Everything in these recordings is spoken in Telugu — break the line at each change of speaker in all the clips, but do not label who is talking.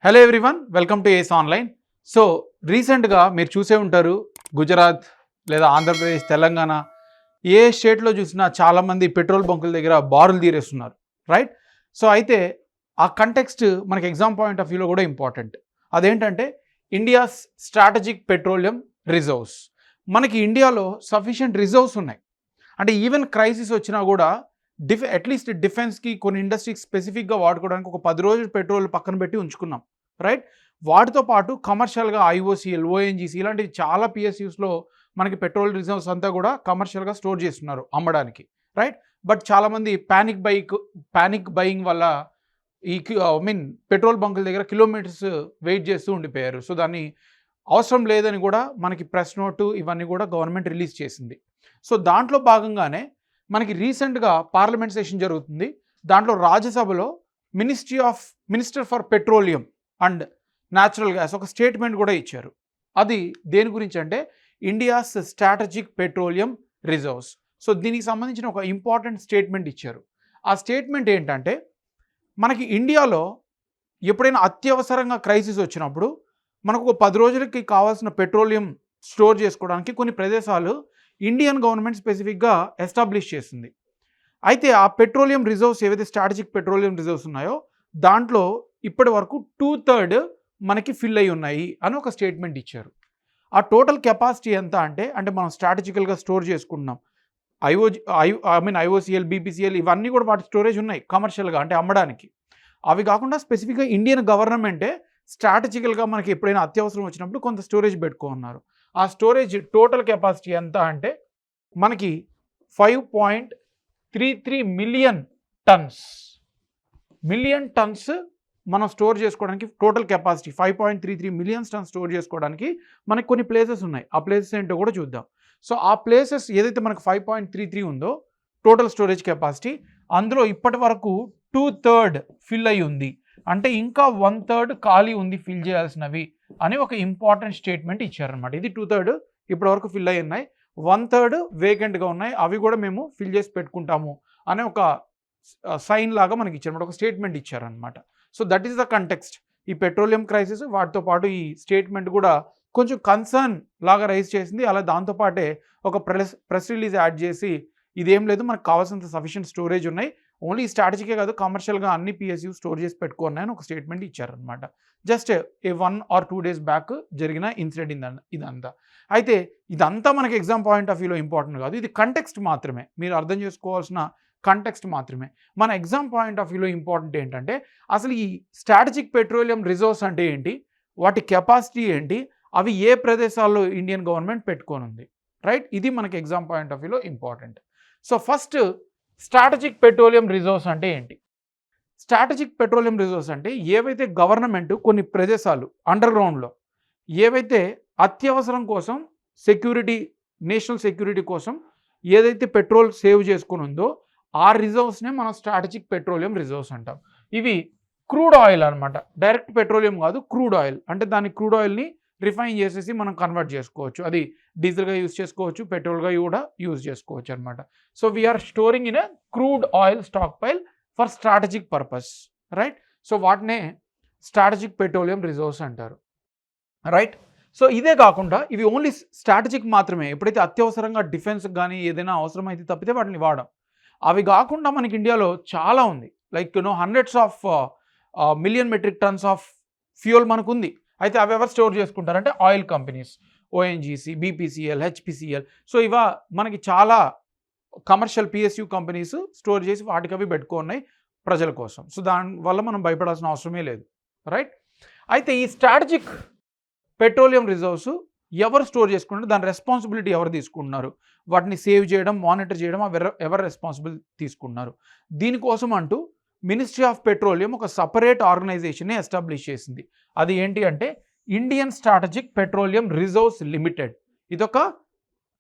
Hello everyone, welcome to ace online. So రీసెంట్గా మీరు చూసే ఉంటారు, గుజరాత్ లేదా ఆంధ్రప్రదేశ్, తెలంగాణ ఏ స్టేట్లో చూసినా చాలామంది పెట్రోల్ బంకుల దగ్గర బారులు తీరేస్తున్నారు, రైట్? సో అయితే ఆ కంటెక్స్ట్ మనకి ఎగ్జామ్ పాయింట్ ఆఫ్ వ్యూలో కూడా ఇంపార్టెంట్. అదేంటంటే ఇండియాస్ స్ట్రాటజిక్ పెట్రోలియం రిజర్వ్స్. మనకి ఇండియాలో సఫిషియంట్ రిజర్వ్స్ ఉన్నాయి. అంటే ఈవెన్ క్రైసిస్ వచ్చినా కూడా అట్లీస్ట్ డిఫెన్స్కి కొన్ని ఇండస్ట్రీకి స్పెసిఫిక్గా వాడుకోవడానికి ఒక 10 రోజులు పెట్రోల్ పక్కన పెట్టి ఉంచుకున్నాం, రైట్? వాటితో పాటు కమర్షియల్గా ఐఓసిఎల్, ఓఎన్జీసీ ఇలాంటి చాలా పిఎస్యూస్లో మనకి పెట్రోల్ రిజర్వ్స్ అంతా కూడా కమర్షియల్గా స్టోర్ చేస్తున్నారు అమ్మడానికి, రైట్? బట్ చాలామంది ప్యానిక్ బయింగ్ వల్ల ఈ పెట్రోల్ బంకుల దగ్గర కిలోమీటర్స్ వెయిట్ చేస్తూ ఉండిపోయారు. సో దాన్ని అవసరం లేదని కూడా మనకి ప్రెస్ నోటు ఇవన్నీ కూడా గవర్నమెంట్ రిలీజ్ చేసింది. సో దాంట్లో భాగంగానే మనకి రీసెంట్గా పార్లమెంట్ సెషన్ జరుగుతుంది. దాంట్లో రాజ్యసభలో minister for petroleum and natural gas ఒక స్టేట్మెంట్ కూడా ఇచ్చారు. అది దేని గురించి అంటే India's strategic petroleum reserves. So దీనికి సంబంధించిన ఒక ఇంపార్టెంట్ స్టేట్మెంట్ ఇచ్చారు. ఆ స్టేట్మెంట్ ఏంటంటే మనకి ఇండియాలో ఎప్పుడైనా అత్యవసరంగా క్రైసిస్ వచ్చినప్పుడు మనకు ఒక 10 రోజులకి కావాల్సిన పెట్రోలియం స్టోర్ చేసుకోవడానికి కొన్ని ప్రదేశాలు ఇండియన్ గవర్నమెంట్ స్పెసిఫిక్గా ఎస్టాబ్లిష్ చేసింది. అయితే ఆ పెట్రోలియం రిజర్వ్స్ ఏవైతే స్ట్రాటజిక్ పెట్రోలియం రిజర్వ్స్ ఉన్నాయో దాంట్లో ఇప్పటి వరకు 2/3 మనకి ఫిల్ అయి ఉన్నాయి అని ఒక స్టేట్మెంట్ ఇచ్చారు. ఆ టోటల్ కెపాసిటీ ఎంత అంటే మనం స్ట్రాటజికల్గా స్టోర్ చేసుకుంటున్నాం. ఐఓసిఎల్, బీపీసీఎల్ ఇవన్నీ కూడా వాటి స్టోరేజ్ ఉన్నాయి కమర్షియల్గా, అంటే అమ్మడానికి. అవి కాకుండా స్పెసిఫిక్గా ఇండియన్ గవర్నమెంటే స్ట్రాటజికల్గా మనకి ఎప్పుడైనా అత్యవసరం వచ్చినప్పుడు కొంత స్టోరేజ్ పెట్టుకున్నారు. ఆ స్టోరేజ్ టోటల్ కెపాసిటీ ఎంత అంటే మనకి 5.33 మిలియన్ టన్స్ మనం స్టోర్ చేసుకోవడానికి total capacity 5.33 millions turns store చేసుకోవడానికి మనకి కొన్ని ప్లేసెస్ ఉన్నాయి. ఆ ప్లేసెస్ ఏంటో కూడా చూద్దాం. సో ఆ ప్లేసెస్ ఏదైతే మనకు 5.33 ఉందో టోటల్ స్టోరేజ్ కెపాసిటీ, అందులో ఇప్పటి వరకు 2/3 ఫిల్ అయి ఉంది. అంటే ఇంకా 1/3 ఖాళీ ఉంది ఫిల్ చేయాల్సినవి అని ఒక ఇంపార్టెంట్ స్టేట్మెంట్ ఇచ్చారనమాట. ఇది 2/3 ఇప్పటివరకు ఫిల్ అయి ఉన్నాయి, 1/3 వేకెంట్గా ఉన్నాయి, అవి కూడా మేము ఫిల్ చేసి పెట్టుకుంటాము అనే ఒక సైన్ లాగా మనకి ఇచ్చారనమాట, ఒక స్టేట్మెంట్ ఇచ్చారనమాట. So that is the context. ఈ పెట్రోలియం క్రైసిస్ వాటితో పాటు ఈ స్టేట్మెంట్ కూడా కొంచెం కన్సర్న్ లాగా రైజ్ చేసింది. అలా దాంతోపాటే ఒక ప్రెస్ రిలీజ్ యాడ్ చేసి ఇదేం లేదు, మనకు కావాల్సినంత సఫిషియంట్ స్టోరేజ్ ఉన్నాయి, ఓన్లీ స్ట్రాటజీకే కాదు కమర్షియల్గా అన్ని పిఎస్యూ స్టోర్ చేసి పెట్టుకున్నాయని ఒక స్టేట్మెంట్ ఇచ్చారనమాట. జస్ట్ 1 or 2 days బ్యాక్ జరిగిన ఇన్సిడెంట్ ఇదంతా. అయితే ఇదంతా మనకి ఎగ్జామ్ పాయింట్ ఆఫ్ వ్యూలో ఇంపార్టెంట్ కాదు, ఇది కంటెక్స్ట్ మాత్రమే, మీరు అర్థం చేసుకోవాల్సిన కంటెక్స్ట్ మాత్రమే. మన ఎగ్జామ్ పాయింట్ ఆఫ్ వ్యూలో ఇంపార్టెంట్ ఏంటంటే అసలు ఈ స్ట్రాటజిక్ పెట్రోలియం రిజర్వ్స్ అంటే ఏంటి, వాటి కెపాసిటీ ఏంటి, అవి ఏ ప్రదేశాల్లో ఇండియన్ గవర్నమెంట్ పెట్టుకోనుంది, రైట్? ఇది మనకి ఎగ్జామ్ పాయింట్ ఆఫ్ వ్యూలో important. So first strategic petroleum reserves అంటే ఏంటి? స్ట్రాటజిక్ పెట్రోలియం రిజర్వ్స్ అంటే ఏవైతే గవర్నమెంట్ కొన్ని ప్రదేశాలు అండర్ గ్రౌండ్లో ఏవైతే అత్యవసరం కోసం నేషనల్ సెక్యూరిటీ కోసం ఏదైతే పెట్రోల్ సేవ్ చేసుకుని ఉందో ఆ రిజర్వ్స్నే మనం స్ట్రాటజిక్ పెట్రోలియం రిజర్వ్స్ అంటాం. ఇవి క్రూడ్ ఆయిల్ అనమాట, డైరెక్ట్ పెట్రోలియం కాదు, క్రూడ్ ఆయిల్. అంటే దాని క్రూడ్ ఆయిల్ని రిఫైన్ చేసేసి మనం కన్వర్ట్ చేసుకోవచ్చు, అది డీజిల్గా యూజ్ చేసుకోవచ్చు, పెట్రోల్గా కూడా యూజ్ చేసుకోవచ్చు అనమాట. So we are storing in a crude oil stock pile for strategic purpose, right? So వాటినే స్ట్రాటజిక్ పెట్రోలియం రిజర్వ్స్ అంటారు, రైట్? సో ఇదే కాకుండా ఇవి ఓన్లీ స్ట్రాటజిక్ మాత్రమే, ఎప్పుడైతే అత్యవసరంగా డిఫెన్స్కి కానీ ఏదైనా అవసరమైతే తప్పితే వాటిని వాడడం. అవి కాకుండా మనకి ఇండియాలో చాలా ఉంది, like hundreds of million metric tons of fuel మనకు ఉంది. అయితే అవి ఎవరు స్టోర్ చేసుకుంటారంటే oil companies, ONGC, BPCL, HPCL. So ఇవా మనకి చాలా కమర్షియల్ పిఎస్యూ కంపెనీస్ స్టోర్ చేసి వాటికి అవి పెట్టుకున్నాయి ప్రజల కోసం. సో దానివల్ల మనం భయపడాల్సిన అవసరమే లేదు, రైట్? అయితే ఈ స్ట్రాటజిక్ పెట్రోలియం రిజర్వ్స్ ఎవరు స్టోర్ చేసుకుంటారు, దాని రెస్పాన్సిబిలిటీ ఎవరు తీసుకుంటున్నారు, వాటిని సేవ్ చేయడం, మానిటర్ చేయడం ఎవరు రెస్పాన్సిబిలిటీ తీసుకుంటున్నారు? దీనికోసం అంటూ మినిస్ట్రీ ఆఫ్ పెట్రోలియం ఒక సపరేట్ ఆర్గనైజేషన్ని ఎస్టాబ్లిష్ చేసింది. అది ఏంటి అంటే Indian strategic petroleum reserves limited. ఇదొక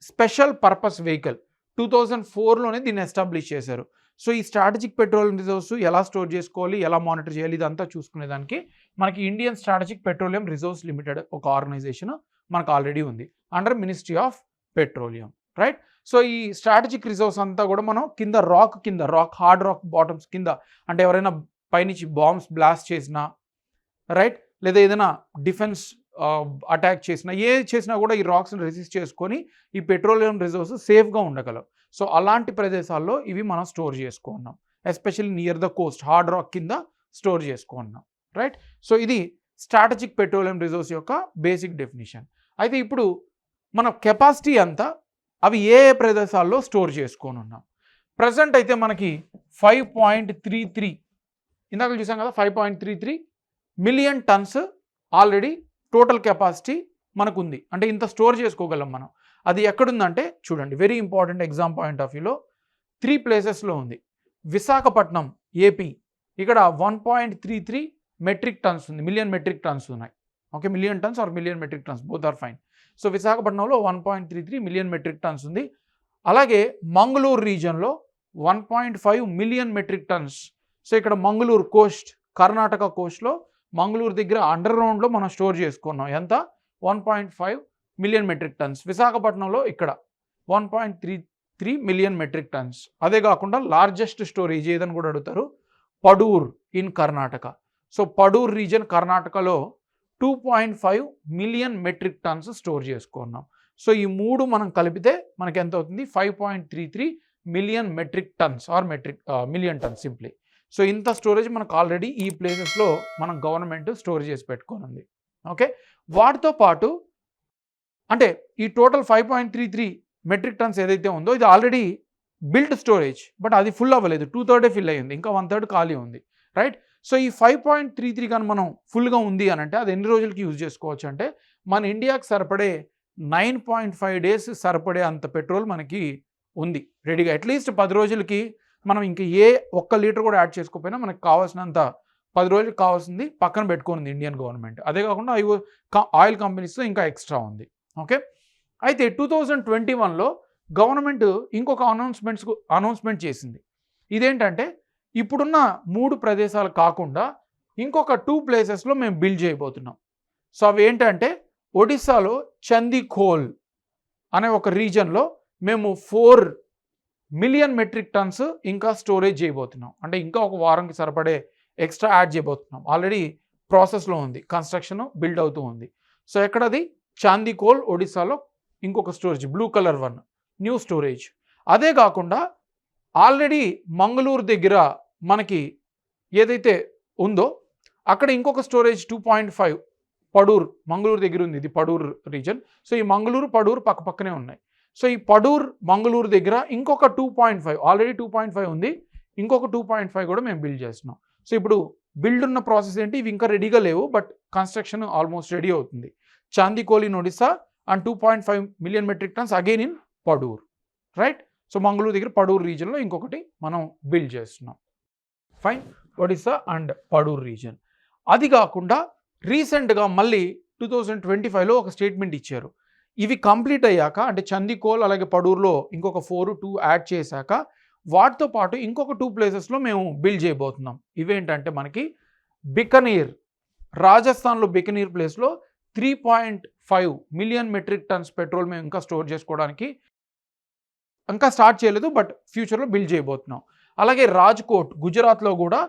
స్పెషల్ పర్పస్ వెహికల్, 2004లోనే దీన్ని ఎస్టాబ్లిష్ చేశారు. సో ఈ స్ట్రాటజిక్ పెట్రోలియం రిజర్వ్స్ ఎలా స్టోర్ చేసుకోవాలి, ఎలా మానిటర్ చేయాలి, ఇదంతా చూసుకునేదానికి మనకి Indian strategic petroleum reserves limited ఒక ఆర్గనైజేషన్ మనకు ఆల్రెడీ ఉంది under ministry of petroleum, right? So ఈ స్ట్రాటజిక్ రిజర్వ్స్ అంతా కూడా మనం హార్డ్ రాక్ బాటమ్స్ కింద, అంటే ఎవరైనా పైనుంచి బాంబ్స్ బ్లాస్ట్ చేసినా, రైట్, లేదా ఏదైనా డిఫెన్స్ అటాక్ చేసినా చేసినా కూడా ఈ రాక్స్ని రెసిస్ట్ చేసుకొని ఈ పెట్రోలియం రిజర్వ్స్ సేఫ్గా ఉండగలవు. సో అలాంటి ప్రదేశాల్లో ఇవి మనం స్టోర్ చేసుకున్నాం, especially near the Coast hard rock కింద స్టోర్ చేసుకున్నాం, రైట్. సో ఇది స్ట్రాటజిక్ పెట్రోలియం రిజర్వ్స్ యొక్క బేసిక్ డెఫినిషన్. అయితే ఇప్పుడు మన కెపాసిటీ అంతా అవి ఏ ప్రదేశాల్లో స్టోర్ చేసుకొని ఉన్నాం. ప్రజెంట్ అయితే మనకి 5.33 ఇందాక చూసాం కదా, 5.33 million tons already total capacity మనకు ఉంది. అంటే ఇంత స్టోర్ చేసుకోగలం మనం. అది ఎక్కడుందంటే చూడండి, very important exam point of వ్యూలో 3 ప్లేసెస్లో ఉంది. విశాఖపట్నం ఏపీ, ఇక్కడ 1.33 మెట్రిక్ టన్స్ ఉంది, మిలియన్ మెట్రిక్ టన్స్ ఉన్నాయి. Okay, million tons or million metric tons, both are fine. So విశాఖపట్నంలో 1.33 మిలియన్ మెట్రిక్ టన్స్ ఉంది. అలాగే మంగళూరు రీజన్లో 1.5 మిలియన్ మెట్రిక్ టన్స్. సో ఇక్కడ మంగళూరు కోస్ట్, కర్ణాటక కోస్ట్లో మంగళూరు దగ్గర అండర్ గ్రౌండ్లో మనం స్టోర్ చేసుకున్నాం. ఎంత? 1.5 మిలియన్ మెట్రిక్ టన్స్. విశాఖపట్నంలో ఇక్కడ 1.33 మిలియన్ మెట్రిక్ టన్స్. అదే కాకుండా లార్జెస్ట్ స్టోరేజ్ ఏదని కూడా అడుగుతారు, Padur in Karnataka. So Padur region కర్ణాటకలో 2.5 మిలియన్ మెట్రిక్ టన్స్ స్టోర్ చేసుకున్నాం. సో ఈ మూడు మనం కలిపితే మనకి ఎంత అవుతుంది? 5.33 million metric tons or million tons simply. So ఇంత స్టోరేజ్ మనకు ఆల్రెడీ ఈ ప్లేసెస్లో మన గవర్నమెంట్ స్టోర్ చేసి పెట్టుకోనుంది. ఓకే, వాటితో పాటు అంటే ఈ టోటల్ 5.33 మెట్రిక్ టన్స్ ఏదైతే ఉందో ఇది ఆల్రెడీ బిల్ట్ స్టోరేజ్, బట్ అది ఫుల్ అవ్వలేదు, 2/3 ఫిల్ అయ్యింది, ఇంకా 1/3 ఖాళీ ఉంది, రైట్. సో ఈ 5.33 కానీ మనం ఫుల్గా ఉంది అని అంటే అది ఎన్ని రోజులకి యూజ్ చేసుకోవచ్చు అంటే మన ఇండియాకి సరిపడే 9.5 డేస్ సరిపడే అంత పెట్రోల్ మనకి ఉంది రెడీగా. అట్లీస్ట్ 10 రోజులకి మనం ఇంక ఏ ఒక్క లీటర్ కూడా యాడ్ చేసుకోకపోయినా మనకు కావాల్సినంత 10 రోజులకు కావాల్సింది పక్కన పెట్టుకుంది ఇండియన్ గవర్నమెంట్. అదే కాకుండా ఆయిల్ కంపెనీస్తో ఇంకా ఎక్స్ట్రా ఉంది. ఓకే, అయితే 2021లో గవర్నమెంట్ ఇంకొక అనౌన్స్మెంట్ చేసింది. ఇదేంటంటే ఇప్పుడున్న 3 ప్రదేశాలు కాకుండా ఇంకొక 2 ప్లేసెస్లో మేము బిల్డ్ చేయబోతున్నాం. సో అవి ఏంటంటే ఒడిస్సాలో చందీఖోల్ అనే ఒక రీజన్లో మేము 4 మిలియన్ మెట్రిక్ టన్స్ ఇంకా స్టోరేజ్ చేయబోతున్నాం. అంటే ఇంకా ఒక వారంకి సరిపడే ఎక్స్ట్రా యాడ్ చేయబోతున్నాం. ఆల్రెడీ ప్రాసెస్లో ఉంది, కన్స్ట్రక్షన్ బిల్డ్ అవుతూ ఉంది. సో ఎక్కడది? చాందీఖోల్ ఒడిస్సాలో ఇంకొక storage, blue colour one, new storage. అదే కాకుండా ఆల్రెడీ మంగళూరు దగ్గర మనకి ఏదైతే ఉందో అక్కడ ఇంకొక స్టోరేజ్ 2.5 పడూర్, మంగళూరు దగ్గర ఉంది, ఇది పడూర్ రీజన్. సో ఈ మంగళూరు పడూరు పక్కనే ఉన్నాయి. సో ఈ పడూర్ మంగళూరు దగ్గర ఇంకొక 2.5, ఆల్రెడీ 2.5 ఉంది, ఇంకొక 2.5 కూడా మేము బిల్డ్ చేస్తున్నాం. సో ఇప్పుడు బిల్డ్ ఉన్న ప్రాసెస్ ఏంటి, ఇవి ఇంకా రెడీగా లేవు, బట్ కన్స్ట్రక్షన్ ఆల్మోస్ట్ రెడీ అవుతుంది. Chandikhol in Odisha and 2.5 million metric tons again in Padur, right. So Mangaluru దగ్గర పడూర్ రీజన్లో ఇంకొకటి మనం బిల్డ్ చేస్తున్నాం. Fine, Odisha and Padur region. అది కాకుండా రీసెంట్గా మళ్ళీ 2025లో ఒక స్టేట్మెంట్ ఇచ్చారు. ఇవి కంప్లీట్ అయ్యాక, అంటే చందీఖోల్ అలాగే పడూర్లో ఇంకొక 4-2 యాడ్ చేశాక వాటితో పాటు ఇంకొక 2 ప్లేసెస్లో మేము బిల్డ్ చేయబోతున్నాం. ఇవేంటంటే మనకి బికనీర్, రాజస్థాన్లో బికనీర్ ప్లేస్లో 3.5 మిలియన్ మెట్రిక్ టన్స్ పెట్రోల్ మేము ఇంకా స్టోర్ చేసుకోవడానికి ఇంకా స్టార్ట్ చేయలేదు, బట్ ఫ్యూచర్లో బిల్డ్ చేయబోతున్నాం. అలాగే రాజ్కోట్ గుజరాత్లో కూడా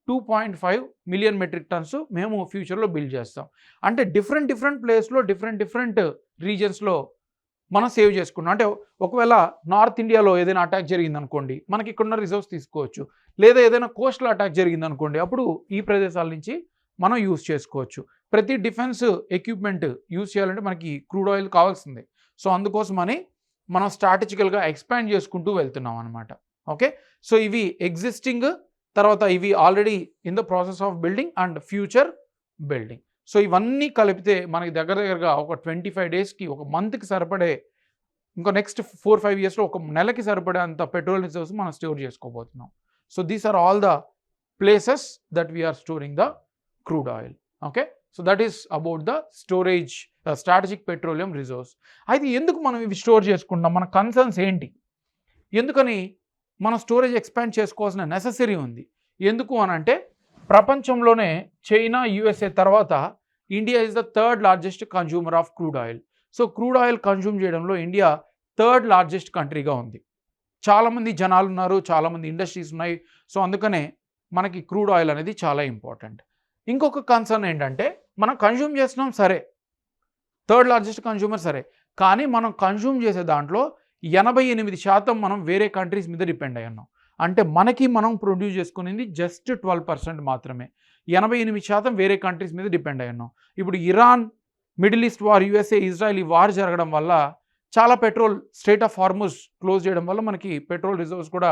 2.5 మిలియన్ మెట్రిక్ టన్స్ మేము ఫ్యూచర్లో బిల్డ్ చేస్తాం. అంటే డిఫరెంట్ ప్లేస్లో డిఫరెంట్ రీజన్స్లో మనం సేవ్ చేసుకున్నాం. అంటే ఒకవేళ నార్త్ ఇండియాలో ఏదైనా అటాక్ జరిగిందనుకోండి, మనకి ఇక్కడున్న రిజర్వ్స్ తీసుకోవచ్చు. లేదా ఏదైనా కోస్టల్ అటాక్ జరిగిందనుకోండి, అప్పుడు ఈ ప్రదేశాల నుంచి మనం యూజ్ చేసుకోవచ్చు. ప్రతి డిఫెన్స్ ఎక్విప్మెంట్ యూజ్ చేయాలంటే మనకి క్రూడ్ ఆయిల్ కావాల్సిందే. సో అందుకోసమని మనం స్ట్రాటజికల్గా ఎక్స్పాండ్ చేసుకుంటూ వెళ్తున్నాం అనమాట. ఓకే, సో ఇవి ఎగ్జిస్టింగ్, తర్వాత ఇవి already in the process of building and future building. So ఇవన్నీ కలిపితే మనకి దగ్గరగా ఒక 25 డేస్కి, ఒక మంత్కి సరిపడే, ఇంకా నెక్స్ట్ 4-5 ఇయర్స్లో ఒక నెలకి సరిపడే అంత పెట్రోల్ రిజర్వ్స్ మనం స్టోర్ చేసుకోబోతున్నాం. So these are all the places that we are storing the crude oil. Okay, so that is about the storage, strategic petroleum reserves. అయితే ఎందుకు మనం ఇవి స్టోర్ చేసుకుంటాం, మన కన్సర్న్స్ ఏంటి, ఎందుకని మనం స్టోరేజ్ ఎక్స్పాండ్ చేసుకోవాల్సిన నెససరీ ఉంది? ఎందుకు అని అంటే ప్రపంచంలోనే చైనా, యూఎస్ఏ తర్వాత India is the 3rd largest consumer of crude oil. So crude oil consume చేయడంలో ఇండియా 3rd లార్జెస్ట్ కంట్రీగా ఉంది. చాలామంది జనాలు ఉన్నారు, చాలామంది ఇండస్ట్రీస్ ఉన్నాయి. సో అందుకనే మనకి క్రూడ్ ఆయిల్ అనేది చాలా ఇంపార్టెంట్. ఇంకొక కన్సర్న్ ఏంటంటే మనం కన్జ్యూమ్ చేస్తున్నాం సరే, థర్డ్ లార్జెస్ట్ కన్జ్యూమర్ సరే, కానీ మనం కన్జ్యూమ్ చేసే దాంట్లో 88% మనం వేరే కంట్రీస్ మీద డిపెండ్ అయి ఉన్నాం. అంటే మనకి మనం ప్రొడ్యూస్ చేసుకునేది జస్ట్ 12% మాత్రమే. 88% వేరే కంట్రీస్ మీద డిపెండ్ అయి ఉన్నాం. ఇప్పుడు Iran, middle east war, USA, Israel ఈ వార్ జరగడం వల్ల చాలా petrol strait of Hormuz close చేయడం వల్ల మనకి పెట్రోల్ రిజర్వ్స్ కూడా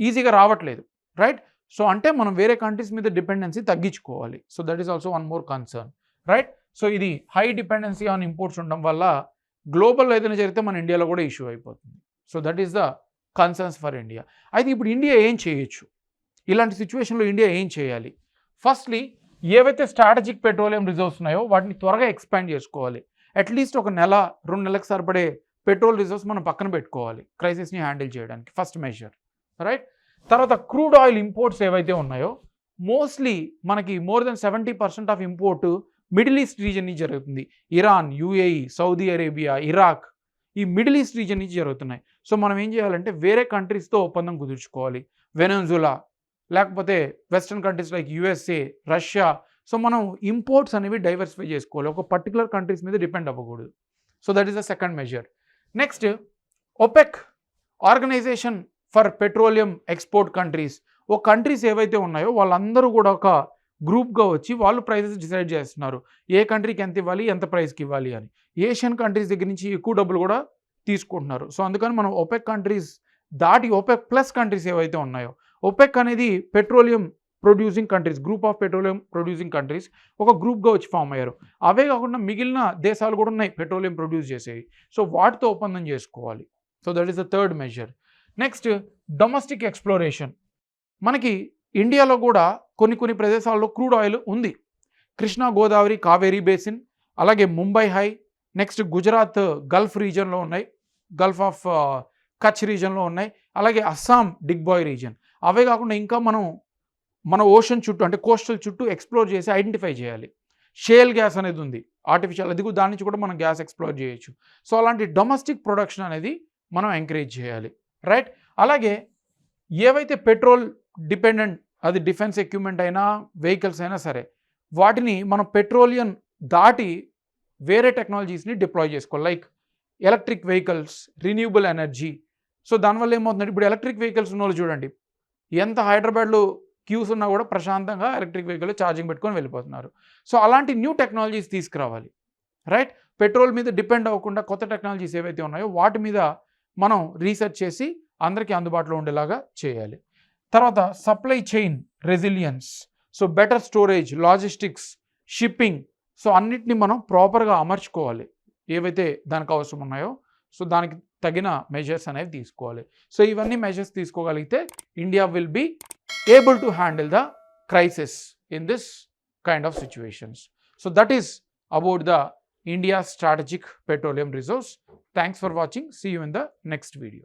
ఈజీగా రావట్లేదు, రైట్? సో అంటే మనం వేరే కంట్రీస్ మీద డిపెండెన్సీ తగ్గించుకోవాలి. So that is also one more concern, right? So ఇది హై డిపెండెన్సీ ఆన్ ఇంపోర్ట్స్ ఉండడం వల్ల గ్లోబల్లో ఏదైనా జరిగితే మన ఇండియాలో కూడా ఇష్యూ అయిపోతుంది. So that is the concerns for India. అయితే ఇప్పుడు ఇండియా ఏం చేయొచ్చు? ఇలాంటి సిచ్యువేషన్లో ఇండియా ఏం చేయాలి? ఫస్ట్లీ ఏవైతే స్ట్రాటజిక్ పెట్రోలియం రిజర్వ్స్ ఉన్నాయో వాటిని త్వరగా ఎక్స్పాండ్ చేసుకోవాలి. అట్లీస్ట్ ఒక నెల 2 నెలలకు సరిపడే పెట్రోల్ రిజర్వ్స్ మనం పక్కన పెట్టుకోవాలి క్రైసిస్ని హ్యాండిల్ చేయడానికి, ఫస్ట్ మెజర్, రైట్? తర్వాత క్రూడ్ ఆయిల్ ఇంపోర్ట్స్ ఏవైతే ఉన్నాయో మోస్ట్లీ మనకి more than 70% of import middle east region నుంచి జరుగుతుంది. Iran, UAE, Saudi Arabia, Iraq, ఈ మిడిల్ ఈస్ట్ రీజన్ నుంచి జరుగుతున్నాయి. సో మనం ఏం చేయాలంటే వేరే కంట్రీస్తో ఒప్పందం కుదుర్చుకోవాలి. వెనెజులా లేకపోతే western countries like USA, Russia. So మనం ఇంపోర్ట్స్ అనేవి డైవర్సిఫై చేసుకోవాలి, ఒక పర్టికులర్ కంట్రీస్ మీద డిపెండ్ అవ్వకూడదు. So that is the second measure. Next, OPEC organization for petroleum export countries. ఓ కంట్రీస్ ఏవైతే ఉన్నాయో వాళ్ళందరూ కూడా ఒక గ్రూప్గా వచ్చి వాళ్ళు ప్రైజెస్ డిసైడ్ చేస్తున్నారు, ఏ కంట్రీకి ఎంత ఇవ్వాలి, ఎంత ప్రైస్కి ఇవ్వాలి అని. ఏషియన్ కంట్రీస్ దగ్గర నుంచి ఎక్కువ డబ్బులు కూడా తీసుకుంటున్నారు. సో అందుకని మనం ఒపెక్ కంట్రీస్ దాటి ఒపెక్ ప్లస్ కంట్రీస్ ఏవైతే ఉన్నాయో, ఒపెక్ అనేది petroleum producing countries, group of petroleum producing countries ఒక గ్రూప్గా వచ్చి ఫామ్ అయ్యారు. అవే కాకుండా మిగిలిన దేశాలు కూడా ఉన్నాయి పెట్రోలియం ప్రొడ్యూస్ చేసేవి. సో వాటితో ఒప్పందం చేసుకోవాలి. So that is the third measure. Next, domestic exploration. మనకి ఇండియాలో కూడా కొన్ని ప్రదేశాల్లో క్రూడ్ ఆయిల్ ఉంది. కృష్ణా, గోదావరి, కావేరీ బేసిన్, అలాగే Mumbai high, next Gujarat gulf రీజన్లో ఉన్నాయి, గల్ఫ్ ఆఫ్ కచ్ రీజన్లో ఉన్నాయి, అలాగే అస్సాం డిగ్బాయ్ రీజన్. అవే కాకుండా ఇంకా మన ఓషన్ చుట్టూ అంటే కోస్టల్ చుట్టూ ఎక్స్ప్లోర్ చేసి ఐడెంటిఫై చేయాలి. షేల్ గ్యాస్ అనేది ఉంది, ఆర్టిఫిషియల్, అది కూడా దాని నుంచి కూడా మనం గ్యాస్ ఎక్స్ప్లోర్ చేయొచ్చు. సో అలాంటి డొమెస్టిక్ ప్రొడక్షన్ అనేది మనం ఎంకరేజ్ చేయాలి, రైట్? అలాగే ఏవైతే పెట్రోల్ డిపెండెంట్, అది డిఫెన్స్ ఎక్విప్మెంట్ అయినా వెహికల్స్ అయినా సరే, వాటిని మనం పెట్రోలియం దాటి వేరే టెక్నాలజీస్ని డిప్లాయ్ చేసుకోవాలి. Like electric vehicles, renewable energy. So దానివల్ల ఏమవుతుందంటే ఇప్పుడు ఎలక్ట్రిక్ వెహికల్స్ ఉన్న వాళ్ళు చూడండి, ఎంత హైదరాబాద్లో క్యూస్ ఉన్నా కూడా ప్రశాంతంగా ఎలక్ట్రిక్ వెహికల్ ఛార్జింగ్ పెట్టుకొని వెళ్ళిపోతున్నారు. సో అలాంటి న్యూ టెక్నాలజీస్ తీసుకురావాలి, రైట్? పెట్రోల్ మీద డిపెండ్ అవ్వకుండా కొత్త టెక్నాలజీస్ ఏవైతే ఉన్నాయో వాటి మీద మనం రీసెర్చ్ చేసి అందరికీ అందుబాటులో ఉండేలాగా చేయాలి. తర్వాత supply chain resilience. So better storage, logistics, shipping. So అన్నిటిని మనం ప్రాపర్గా అమర్చుకోవాలి ఏవైతే దానికి అవసరం ఉన్నాయో. సో దానికి తగిన మెజర్స్ అనేవి తీసుకోవాలి. సో ఇవన్నీ మెజర్స్ తీసుకోగలిగితే India will be able to handle the crisis in this kind of situations. So that is about the India's strategic petroleum resource. Thanks for watching. See you in the next video.